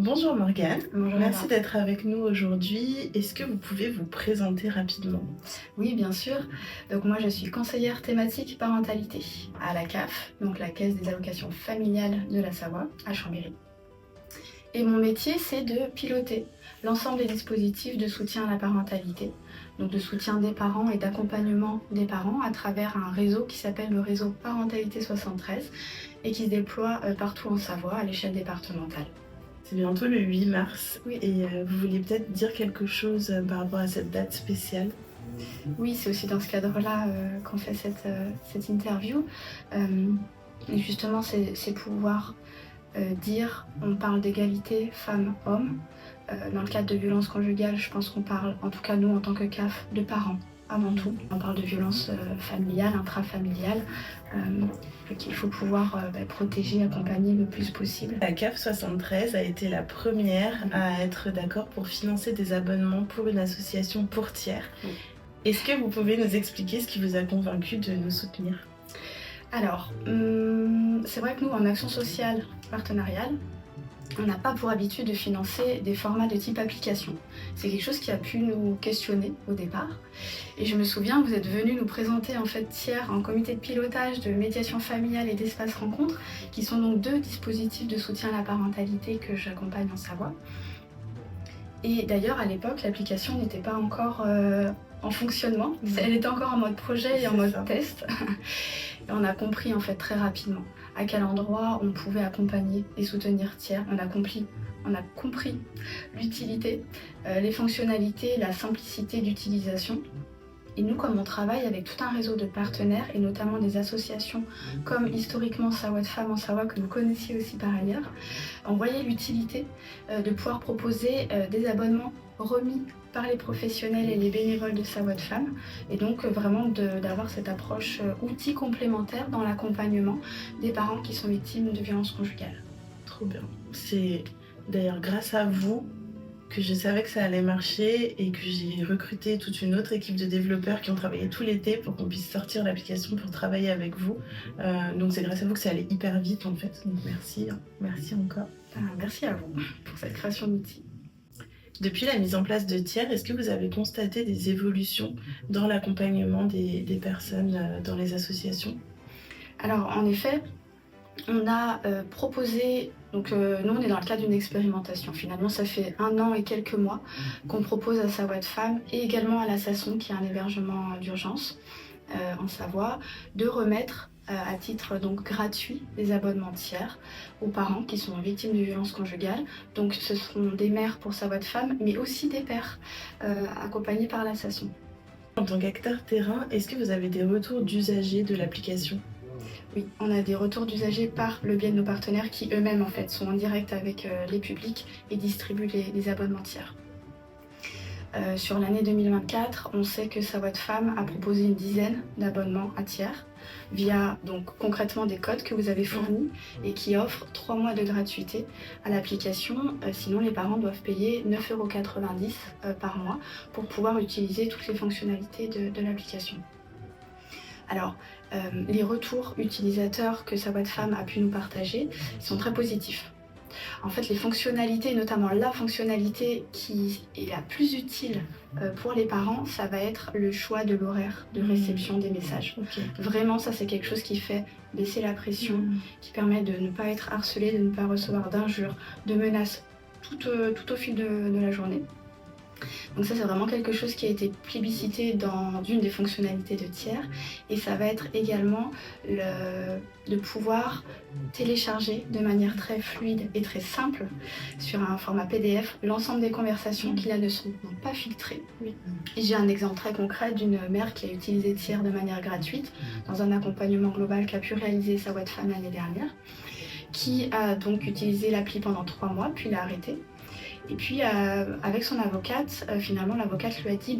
Bonjour Morgane, Bonjour merci Eva. d'être avec nous aujourd'hui. Est-ce que vous pouvez vous présenter rapidement? Oui, bien sûr. Donc moi, je suis conseillère thématique parentalité à la CAF, donc la Caisse des allocations familiales de la Savoie, à Chambéry. Et mon métier, c'est de piloter l'ensemble des dispositifs de soutien à la parentalité, donc de soutien des parents et d'accompagnement des parents à travers un réseau qui s'appelle le réseau Parentalité 73 et qui se déploie partout en Savoie à l'échelle départementale. C'est bientôt le 8 mars Oui. et vous vouliez peut-être dire quelque chose par rapport à cette date spéciale? Oui, c'est aussi dans ce cadre-là qu'on fait cette interview. Et justement, c'est pouvoir dire, on parle d'égalité femmes-hommes. Dans le cadre de violences conjugales, je pense qu'on parle, en tout cas nous en tant que CAF, de parents avant tout. On parle de violences familiales, intrafamiliales, qu'il faut pouvoir protéger, accompagner le plus possible. La CAF 73 a été la première à être d'accord pour financer des abonnements pour une association pour tiers. Oui. Est-ce que vous pouvez nous expliquer ce qui vous a convaincu de nous soutenir? Alors, c'est vrai que nous, en action sociale partenariale, on n'a pas pour habitude de financer des formats de type application. C'est quelque chose qui a pu nous questionner au départ. Et je me souviens, vous êtes venu nous présenter en fait Tiers, un comité de pilotage de médiation familiale et d'espace rencontre, qui sont donc deux dispositifs de soutien à la parentalité que j'accompagne en Savoie. Et d'ailleurs, à l'époque, l'application n'était pas encore en fonctionnement. Elle était encore en mode projet et en mode test. Et on a compris en fait très rapidement à quel endroit on pouvait accompagner et soutenir Tiers. On a compris l'utilité, les fonctionnalités, la simplicité d'utilisation. Et nous, comme on travaille avec tout un réseau de partenaires et notamment des associations comme historiquement Savoie de Femmes en Savoie, que vous connaissiez aussi par ailleurs, on voyait l'utilité de pouvoir proposer des abonnements remis par les professionnels et les bénévoles de Savoie de Femmes, et donc vraiment d'avoir cette approche outil complémentaire dans l'accompagnement des parents qui sont victimes de violences conjugales. Trop bien. C'est d'ailleurs grâce à vous que je savais que ça allait marcher et que j'ai recruté toute une autre équipe de développeurs qui ont travaillé tout l'été pour qu'on puisse sortir l'application pour travailler avec vous. Donc c'est grâce à vous que ça allait hyper vite en fait. Donc merci, merci encore. Merci à vous pour cette création d'outils. Depuis la mise en place de Tiers, est-ce que vous avez constaté des évolutions dans l'accompagnement des personnes dans les associations? Alors en effet, on a proposé, donc nous on est dans le cadre d'une expérimentation. Finalement ça fait 1 an et quelques mois qu'on propose à Savoie de Femmes et également à la Sasson, qui est un hébergement d'urgence en Savoie, de remettre à titre donc gratuit des abonnements Tiers aux parents qui sont victimes de violences conjugales. Donc ce seront des mères pour Savoie de Femmes, mais aussi des pères accompagnés par la Sasson. En tant qu'acteur terrain, est-ce que vous avez des retours d'usagers de l'application? Oui, on a des retours d'usagers par le biais de nos partenaires qui eux-mêmes en fait sont en direct avec les publics et distribuent les abonnements Tiers. Sur l'année 2024, on sait que Savoie de Femmes a proposé une dizaine d'abonnements à Tiers via donc concrètement des codes que vous avez fournis et qui offrent 3 mois de gratuité à l'application. Sinon, les parents doivent payer 9,90 € par mois pour pouvoir utiliser toutes les fonctionnalités de l'application. Alors, les retours utilisateurs que Savoie de Femmes a pu nous partager sont très positifs. En fait, les fonctionnalités, notamment la fonctionnalité qui est la plus utile pour les parents, ça va être le choix de l'horaire de réception des messages. Okay. Vraiment, ça c'est quelque chose qui fait baisser la pression, qui permet de ne pas être harcelé, de ne pas recevoir d'injures, de menaces tout au fil de la journée. Donc ça c'est vraiment quelque chose qui a été plébiscité dans une des fonctionnalités de Tiers, et ça va être également de pouvoir télécharger de manière très fluide et très simple sur un format PDF l'ensemble des conversations qui là ne sont pas filtrées. Et j'ai un exemple très concret d'une mère qui a utilisé Tiers de manière gratuite dans un accompagnement global qu'a pu réaliser Savoie de Femmes l'année dernière, qui a donc utilisé l'appli pendant 3 mois puis l'a arrêtée. Et puis avec son avocate, finalement l'avocate lui a dit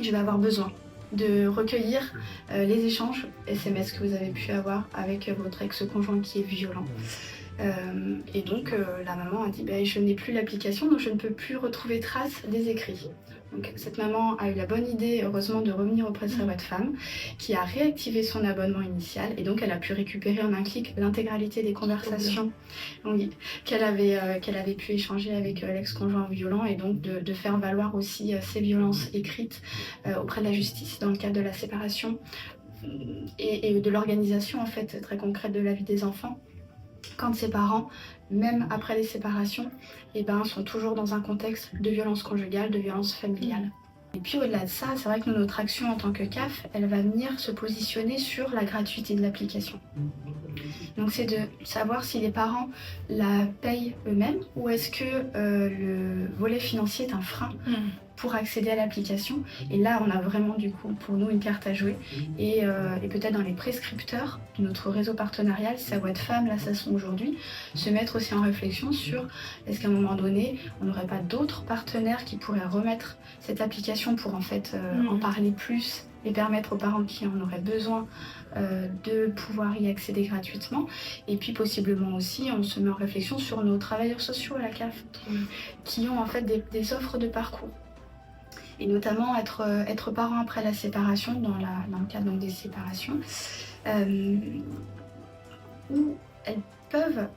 je vais avoir besoin de recueillir les échanges SMS que vous avez pu avoir avec votre ex-conjoint qui est violent. Et donc la maman a dit je n'ai plus l'application, donc je ne peux plus retrouver trace des écrits. Donc cette maman a eu la bonne idée, heureusement, de revenir auprès de sa voix de femme, qui a réactivé son abonnement initial, et donc elle a pu récupérer en un clic l'intégralité des conversations qu'elle avait pu échanger avec l'ex-conjoint violent, et donc de faire valoir aussi ces violences écrites auprès de la justice dans le cadre de la séparation et de l'organisation en fait très concrète de la vie des enfants. Quand ces parents, même après les séparations, sont toujours dans un contexte de violence conjugale, de violence familiale. Et puis au-delà de ça, c'est vrai que notre action en tant que CAF, elle va venir se positionner sur la gratuité de l'application. Donc c'est de savoir si les parents la payent eux-mêmes ou est-ce que le volet financier est un frein pour accéder à l'application. Et là, on a vraiment du coup pour nous une carte à jouer. Et peut-être dans les prescripteurs de notre réseau partenarial, si ça voit de femmes, là ça sont aujourd'hui, se mettre aussi en réflexion sur est-ce qu'à un moment donné, on n'aurait pas d'autres partenaires qui pourraient remettre cette application pour en fait en parler plus et permettre aux parents qui en auraient besoin de pouvoir y accéder gratuitement. Et puis possiblement aussi, on se met en réflexion sur nos travailleurs sociaux à la CAF, qui ont en fait des offres de parcours. Et notamment être parent après la séparation, dans le cadre donc, des séparations, où elles peuvent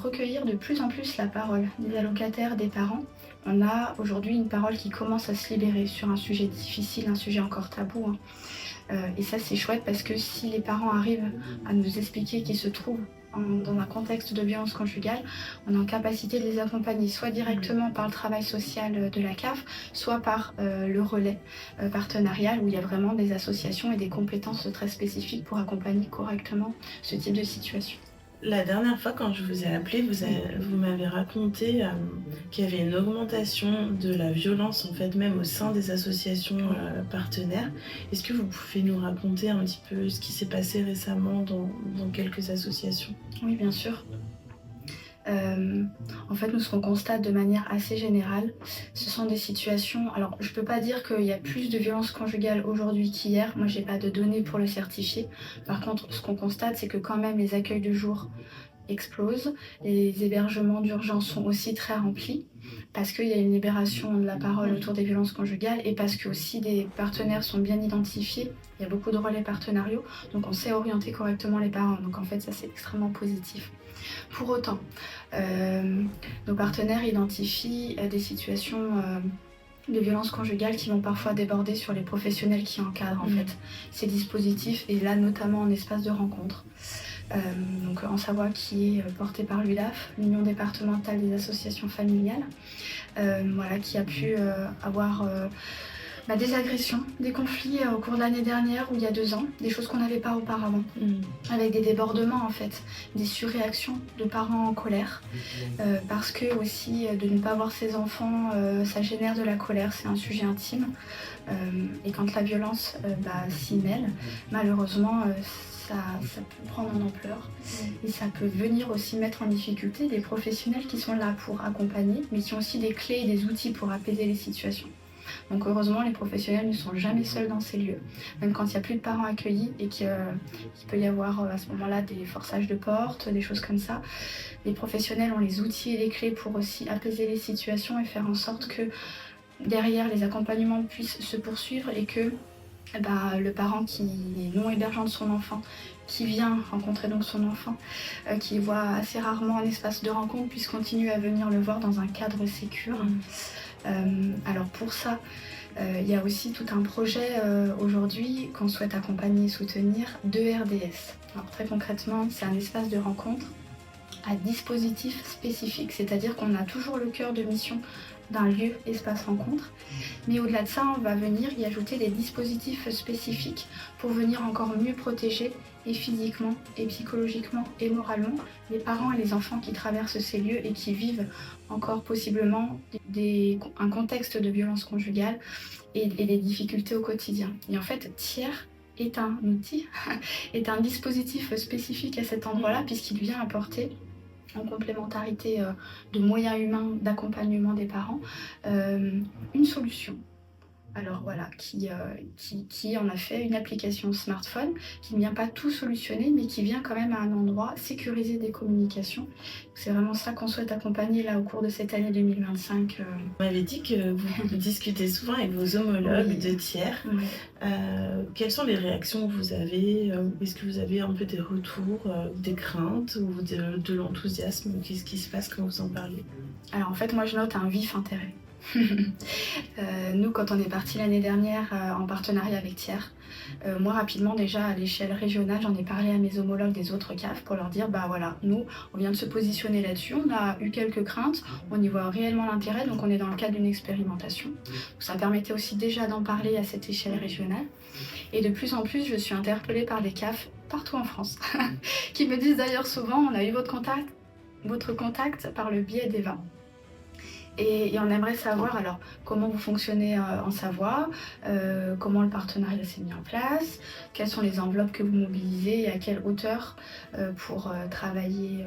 recueillir de plus en plus la parole des allocataires, des parents. On a aujourd'hui une parole qui commence à se libérer sur un sujet difficile, un sujet encore tabou. Et ça c'est chouette parce que si les parents arrivent à nous expliquer qu'ils se trouvent dans un contexte de violence conjugale, on est en capacité de les accompagner soit directement par le travail social de la CAF, soit par le relais partenarial où il y a vraiment des associations et des compétences très spécifiques pour accompagner correctement ce type de situation. La dernière fois, quand je vous ai appelé, vous m'avez raconté qu'il y avait une augmentation de la violence, en fait, même au sein des associations partenaires. Est-ce que vous pouvez nous raconter un petit peu ce qui s'est passé récemment dans quelques associations ? Oui, bien sûr. En fait, nous, ce qu'on constate de manière assez générale, ce sont des situations... Alors, je peux pas dire qu'il y a plus de violences conjugales aujourd'hui qu'hier. Moi, j'ai pas de données pour le certifier. Par contre, ce qu'on constate, c'est que quand même, les accueils de jour explosent. Les hébergements d'urgence sont aussi très remplis parce qu'il y a une libération de la parole autour des violences conjugales et parce que aussi des partenaires sont bien identifiés. Il y a beaucoup de relais partenariaux, donc on sait orienter correctement les parents. Donc en fait, ça, c'est extrêmement positif. Pour autant, nos partenaires identifient des situations de violences conjugales qui vont parfois déborder sur les professionnels qui encadrent en fait ces dispositifs, et là notamment en espace de rencontre. Donc en Savoie, qui est porté par l'UDAF, l'Union départementale des associations familiales, qui a pu avoir des agressions, des conflits au cours de l'année dernière ou il y a 2 ans, des choses qu'on n'avait pas auparavant, avec des débordements en fait, des surréactions de parents en colère, parce que aussi de ne pas voir ses enfants, ça génère de la colère, c'est un sujet intime, et quand la violence s'y mêle, malheureusement ça peut prendre en ampleur et ça peut venir aussi mettre en difficulté des professionnels qui sont là pour accompagner, mais qui ont aussi des clés et des outils pour apaiser les situations. Donc heureusement, les professionnels ne sont jamais seuls dans ces lieux. Même quand il n'y a plus de parents accueillis et qu'il peut y avoir à ce moment-là des forçages de porte, des choses comme ça, les professionnels ont les outils et les clés pour aussi apaiser les situations et faire en sorte que derrière les accompagnements puissent se poursuivre et que le parent qui est non hébergeant de son enfant, qui vient rencontrer donc son enfant, qui voit assez rarement un espace de rencontre, puisse continuer à venir le voir dans un cadre sécure. Alors pour ça, il y a aussi tout un projet aujourd'hui qu'on souhaite accompagner et soutenir de RDS. Alors très concrètement, c'est un espace de rencontre à dispositif spécifique, c'est-à-dire qu'on a toujours le cœur de mission d'un lieu espace rencontre, mais au-delà de ça, on va venir y ajouter des dispositifs spécifiques pour venir encore mieux protéger et physiquement et psychologiquement et moralement les parents et les enfants qui traversent ces lieux et qui vivent encore possiblement un contexte de violence conjugale et des difficultés au quotidien. Et en fait, Tiers est un outil, est un dispositif spécifique à cet endroit-là, puisqu'il vient apporter en complémentarité de moyens humains d'accompagnement des parents, une solution Alors voilà, qui en a fait une application smartphone qui ne vient pas tout solutionner, mais qui vient quand même à un endroit sécuriser des communications. C'est vraiment ça qu'on souhaite accompagner là au cours de cette année 2025. Vous m'avez dit que vous discutez souvent avec vos homologues Oui. de tiers. Ouais. Quelles sont les réactions que vous avez? Est-ce que vous avez un peu des retours, des craintes ou de l'enthousiasme? Qu'est-ce qui se passe quand vous en parlez? Alors en fait, moi je note un vif intérêt. Nous, quand on est parti l'année dernière en partenariat avec Tiers, moi rapidement déjà à l'échelle régionale, j'en ai parlé à mes homologues des autres CAF pour leur dire bah voilà, nous on vient de se positionner là-dessus, on a eu quelques craintes, on y voit réellement l'intérêt, donc on est dans le cadre d'une expérimentation. Donc, ça permettait aussi déjà d'en parler à cette échelle régionale. Et de plus en plus, je suis interpellée par des CAF partout en France, qui me disent d'ailleurs souvent on a eu votre contact par le biais d'Eva. Et on aimerait savoir alors comment vous fonctionnez en Savoie, comment le partenariat s'est mis en place, quelles sont les enveloppes que vous mobilisez et à quelle hauteur pour travailler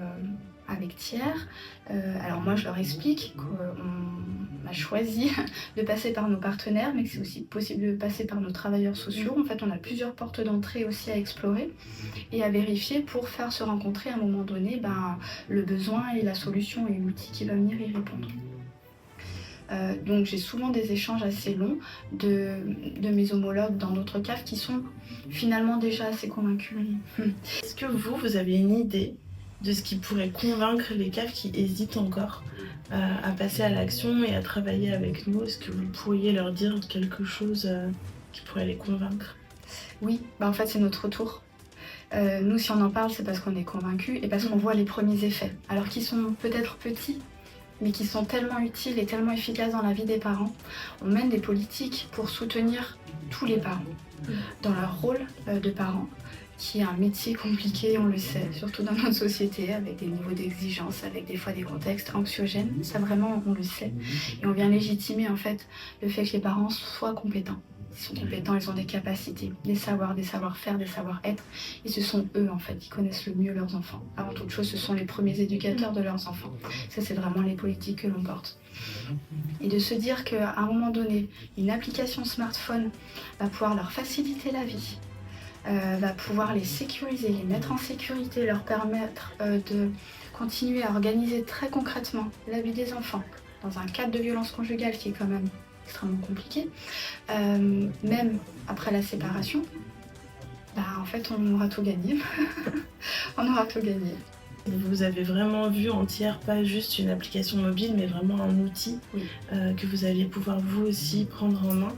avec tiers. Alors moi je leur explique qu'on a choisi de passer par nos partenaires, mais que c'est aussi possible de passer par nos travailleurs sociaux. En fait, on a plusieurs portes d'entrée aussi à explorer et à vérifier pour faire se rencontrer à un moment donné le besoin et la solution et l'outil qui va venir y répondre. Donc j'ai souvent des échanges assez longs de mes homologues dans d'autres CAF qui sont finalement déjà assez convaincus. Est-ce que vous avez une idée de ce qui pourrait convaincre les CAF qui hésitent encore à passer à l'action et à travailler avec nous? Est-ce que vous pourriez leur dire quelque chose qui pourrait les convaincre? Oui, en fait c'est notre retour. Nous si on en parle c'est parce qu'on est convaincus et parce qu'on voit les premiers effets. Alors qu'ils sont peut-être petits, mais qui sont tellement utiles et tellement efficaces dans la vie des parents. On mène des politiques pour soutenir tous les parents dans leur rôle de parents, qui est un métier compliqué, on le sait, surtout dans notre société, avec des niveaux d'exigence, avec des fois des contextes anxiogènes. Ça vraiment, on le sait. Et on vient légitimer en fait le fait que les parents soient compétents. Ils sont compétents, ils ont des capacités, des savoir-faire, des savoir-être. Et ce sont eux, en fait, qui connaissent le mieux leurs enfants. Avant toute chose, ce sont les premiers éducateurs de leurs enfants. Ça, c'est vraiment les politiques que l'on porte. Et de se dire qu'à un moment donné, une application smartphone va pouvoir leur faciliter la vie, va pouvoir les sécuriser, les mettre en sécurité, leur permettre de continuer à organiser très concrètement la vie des enfants dans un cadre de violence conjugale qui est quand même extrêmement compliqué, même après la séparation, en fait on aura tout gagné. On aura tout gagné. Vous avez vraiment vu en tiers pas juste une application mobile mais vraiment un outil que vous alliez pouvoir vous aussi prendre en main.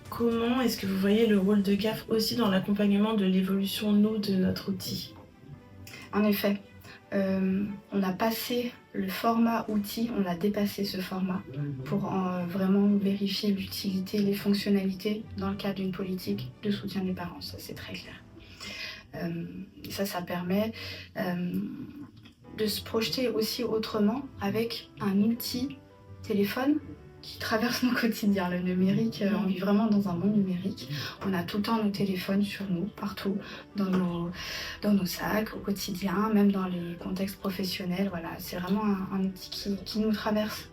Comment est-ce que vous voyez le rôle de CAF aussi dans l'accompagnement de l'évolution de notre outil? En effet, on a passé le format outil, on a dépassé ce format pour vraiment vérifier l'utilité, les fonctionnalités dans le cadre d'une politique de soutien des parents, ça c'est très clair. Ça permet de se projeter aussi autrement avec un outil téléphone qui traverse nos quotidiens. Le numérique, on vit vraiment dans un monde numérique. On a tout le temps nos téléphones sur nous, partout, dans nos sacs, au quotidien, même dans les contextes professionnels. Voilà, c'est vraiment un outil qui nous traverse.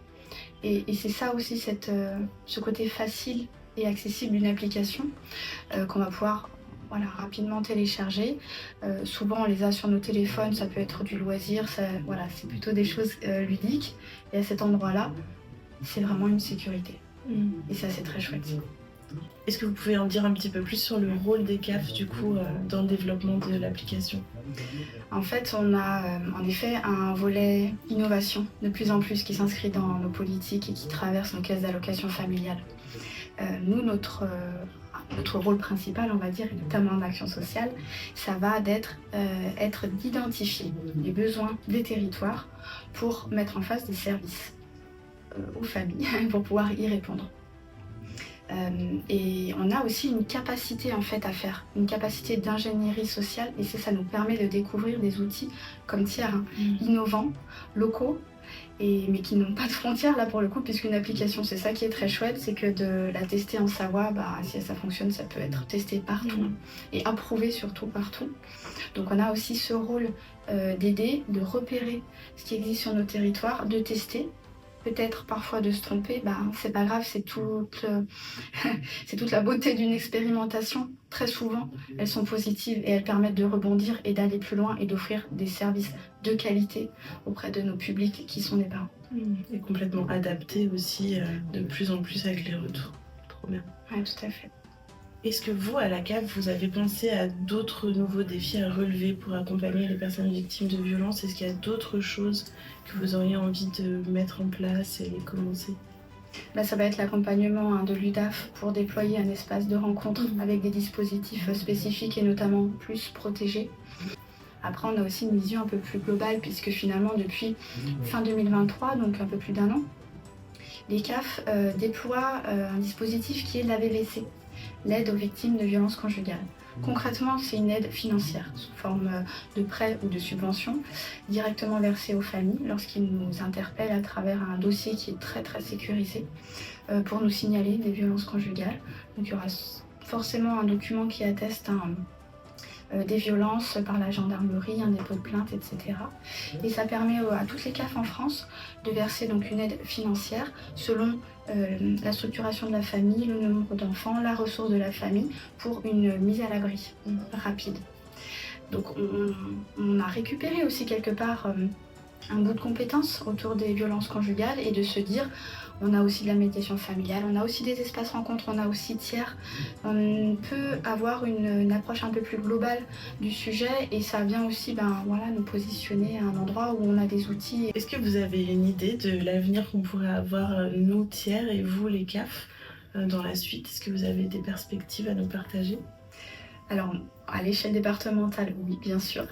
Et c'est ça aussi, ce côté facile et accessible d'une application qu'on va pouvoir rapidement télécharger. Souvent on les a sur nos téléphones, ça peut être du loisir, c'est plutôt des choses ludiques. Et à cet endroit-là, c'est vraiment une sécurité. Et ça, c'est très chouette. Est-ce que vous pouvez en dire un petit peu plus sur le rôle des CAF du coup dans le développement de l'application? En fait, on a en effet un volet innovation de plus en plus qui s'inscrit dans nos politiques et qui traverse nos caisses d'allocation familiale. Nous, notre rôle principal, on va dire, et notamment en action sociale, ça va être d'identifier les besoins des territoires pour mettre en face des services aux familles pour pouvoir y répondre. Et on a aussi une capacité en fait à faire, une capacité d'ingénierie sociale et ça nous permet de découvrir des outils comme tiers, innovants, locaux, mais qui n'ont pas de frontières là pour le coup, puisqu'une application, c'est ça qui est très chouette, c'est que de la tester en Savoie, si ça fonctionne, ça peut être testé partout et approuvé surtout partout. Donc on a aussi ce rôle d'aider, de repérer ce qui existe sur nos territoires, de tester peut-être parfois de se tromper, c'est pas grave, c'est toute la beauté d'une expérimentation. Très souvent, elles sont positives et elles permettent de rebondir et d'aller plus loin et d'offrir des services de qualité auprès de nos publics qui sont les parents. Et complètement adapté aussi de plus en plus avec les retours. Trop bien. Oui, tout à fait. Est-ce que vous, à la CAF, vous avez pensé à d'autres nouveaux défis à relever pour accompagner les personnes victimes de violences? Est-ce qu'il y a d'autres choses que vous auriez envie de mettre en place et commencer? Ça va être l'accompagnement de l'UDAF pour déployer un espace de rencontre avec des dispositifs spécifiques et notamment plus protégés. Après, on a aussi une vision un peu plus globale puisque finalement, depuis fin 2023, donc un peu plus d'1 an, les CAF déploient un dispositif qui est la VVC, l'aide aux victimes de violences conjugales. Concrètement, c'est une aide financière sous forme de prêt ou de subvention directement versée aux familles lorsqu'ils nous interpellent à travers un dossier qui est très très sécurisé pour nous signaler des violences conjugales. Donc il y aura forcément un document qui atteste des violences par la gendarmerie, un dépôt de plainte, etc. Et ça permet à toutes les CAF en France de verser donc une aide financière selon la structuration de la famille, le nombre d'enfants, la ressource de la famille pour une mise à l'abri rapide. Donc on a récupéré aussi quelque part un bout de compétence autour des violences conjugales et de se dire on a aussi de la médiation familiale, on a aussi des espaces rencontres, on a aussi tiers. On peut avoir une approche un peu plus globale du sujet et ça vient aussi nous positionner à un endroit où on a des outils. Est-ce que vous avez une idée de l'avenir qu'on pourrait avoir, nous, tiers, et vous, les CAF, dans la suite? Est-ce que vous avez des perspectives à nous partager? Alors, à l'échelle départementale, oui, bien sûr.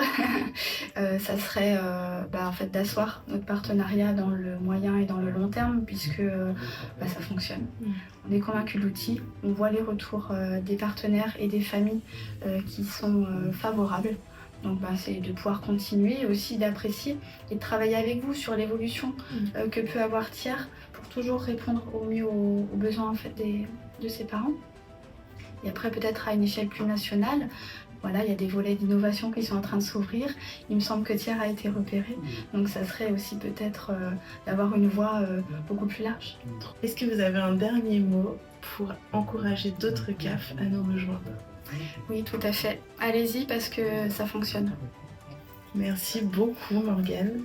Ça serait en fait, d'asseoir notre partenariat dans le moyen et dans le long terme, puisque ça fonctionne. On est convaincus de l'outil, on voit les retours des partenaires et des familles qui sont favorables. Donc c'est de pouvoir continuer et aussi d'apprécier et de travailler avec vous sur l'évolution que peut avoir Tiers pour toujours répondre au mieux aux besoins en fait, de ses parents. Et après, peut-être à une échelle plus nationale, il y a des volets d'innovation qui sont en train de s'ouvrir. Il me semble que Tiers a été repéré. Donc ça serait aussi peut-être d'avoir une voix beaucoup plus large. Est-ce que vous avez un dernier mot pour encourager d'autres CAF à nous rejoindre? Oui, tout à fait. Allez-y parce que ça fonctionne. Merci beaucoup Morgane.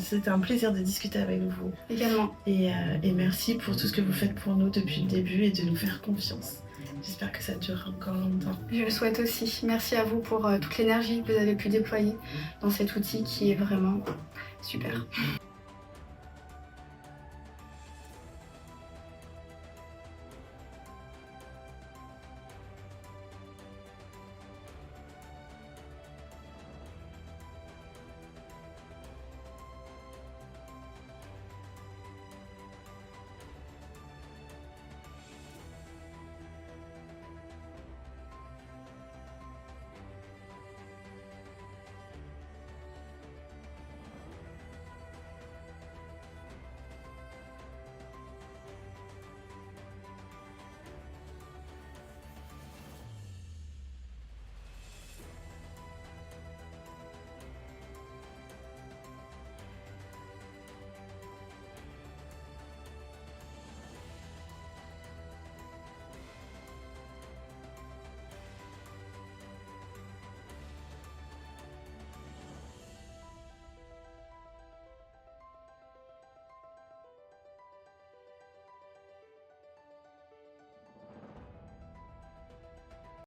C'était un plaisir de discuter avec vous. Également. Et merci pour tout ce que vous faites pour nous depuis le début et de nous faire confiance. J'espère que ça durera encore longtemps. Je le souhaite aussi. Merci à vous pour toute l'énergie que vous avez pu déployer dans cet outil qui est vraiment super.